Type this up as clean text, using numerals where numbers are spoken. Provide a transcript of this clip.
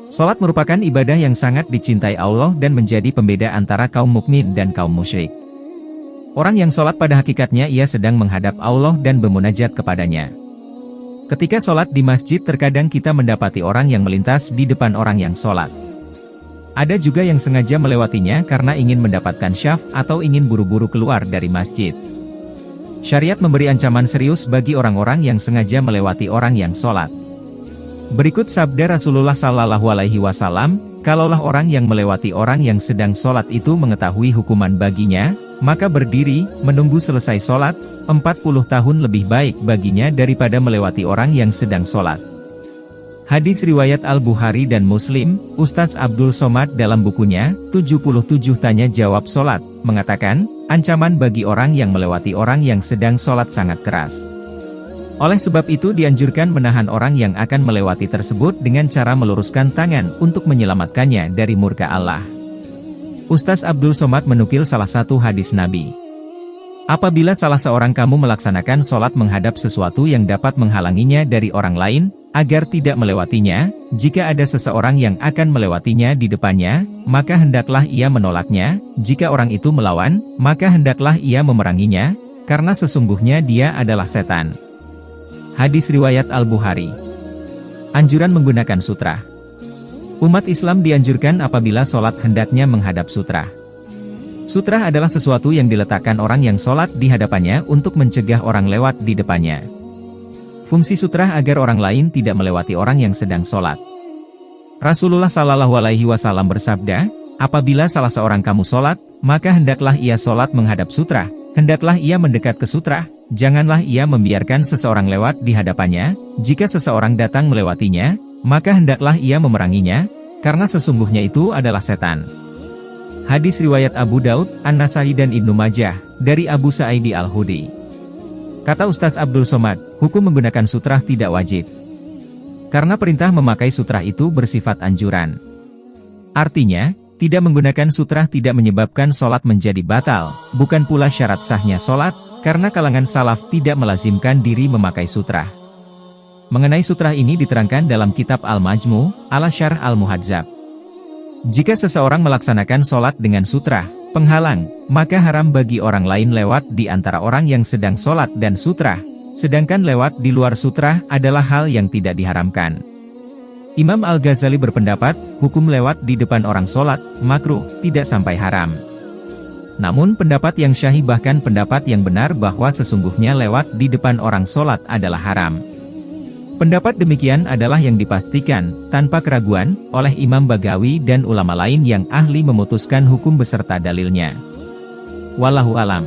Salat merupakan ibadah yang sangat dicintai Allah dan menjadi pembeda antara kaum mukmin dan kaum musyrik. Orang yang salat pada hakikatnya ia sedang menghadap Allah dan bermunajat kepadanya. Ketika salat di masjid terkadang kita mendapati orang yang melintas di depan orang yang salat. Ada juga yang sengaja melewatinya karena ingin mendapatkan syaf atau ingin buru-buru keluar dari masjid. Syariat memberi ancaman serius bagi orang-orang yang sengaja melewati orang yang salat. Berikut sabda Rasulullah Sallallahu Alaihi Wasallam, kalaulah orang yang melewati orang yang sedang sholat itu mengetahui hukuman baginya, maka berdiri, menunggu selesai sholat, 40 tahun lebih baik baginya daripada melewati orang yang sedang sholat. Hadis riwayat Al-Bukhari dan Muslim. Ustaz Abdul Somad dalam bukunya, 77 Tanya Jawab Sholat, mengatakan, ancaman bagi orang yang melewati orang yang sedang sholat sangat keras. Oleh sebab itu dianjurkan menahan orang yang akan melewati tersebut dengan cara meluruskan tangan untuk menyelamatkannya dari murka Allah. Ustaz Abdul Somad menukil salah satu hadis Nabi. Apabila salah seorang kamu melaksanakan sholat menghadap sesuatu yang dapat menghalanginya dari orang lain, agar tidak melewatinya, jika ada seseorang yang akan melewatinya di depannya, maka hendaklah ia menolaknya, jika orang itu melawan, maka hendaklah ia memeranginya, karena sesungguhnya dia adalah setan. Hadis riwayat Al-Bukhari. Anjuran menggunakan sutra. Umat Islam dianjurkan apabila sholat hendaknya menghadap sutra. Sutra adalah sesuatu yang diletakkan orang yang sholat di hadapannya untuk mencegah orang lewat di depannya. Fungsi sutra agar orang lain tidak melewati orang yang sedang sholat. Rasulullah Sallallahu Alaihi Wasallam bersabda, apabila salah seorang kamu sholat, maka hendaklah ia sholat menghadap sutra, hendaklah ia mendekat ke sutra. Janganlah ia membiarkan seseorang lewat di hadapannya, jika seseorang datang melewatinya, maka hendaklah ia memeranginya, karena sesungguhnya itu adalah setan. Hadis riwayat Abu Daud, An-Nasai dan Ibnu Majah, dari Abu Sa'idi Al-Khudri. Kata Ustaz Abdul Somad, hukum menggunakan sutra tidak wajib. Karena perintah memakai sutra itu bersifat anjuran. Artinya, tidak menggunakan sutra tidak menyebabkan sholat menjadi batal, bukan pula syarat sahnya sholat, karena kalangan salaf tidak melazimkan diri memakai sutra. Mengenai sutra ini diterangkan dalam kitab Al-Majmu, Al-Syarh Al-Muhadzab. Jika seseorang melaksanakan sholat dengan sutra, penghalang, maka haram bagi orang lain lewat di antara orang yang sedang sholat dan sutra, sedangkan lewat di luar sutra adalah hal yang tidak diharamkan. Imam Al-Ghazali berpendapat, hukum lewat di depan orang sholat, makruh, tidak sampai haram. Namun pendapat yang syahih bahkan pendapat yang benar bahwa sesungguhnya lewat di depan orang sholat adalah haram. Pendapat demikian adalah yang dipastikan, tanpa keraguan, oleh Imam Bagawi dan ulama lain yang ahli memutuskan hukum beserta dalilnya. Wallahu alam.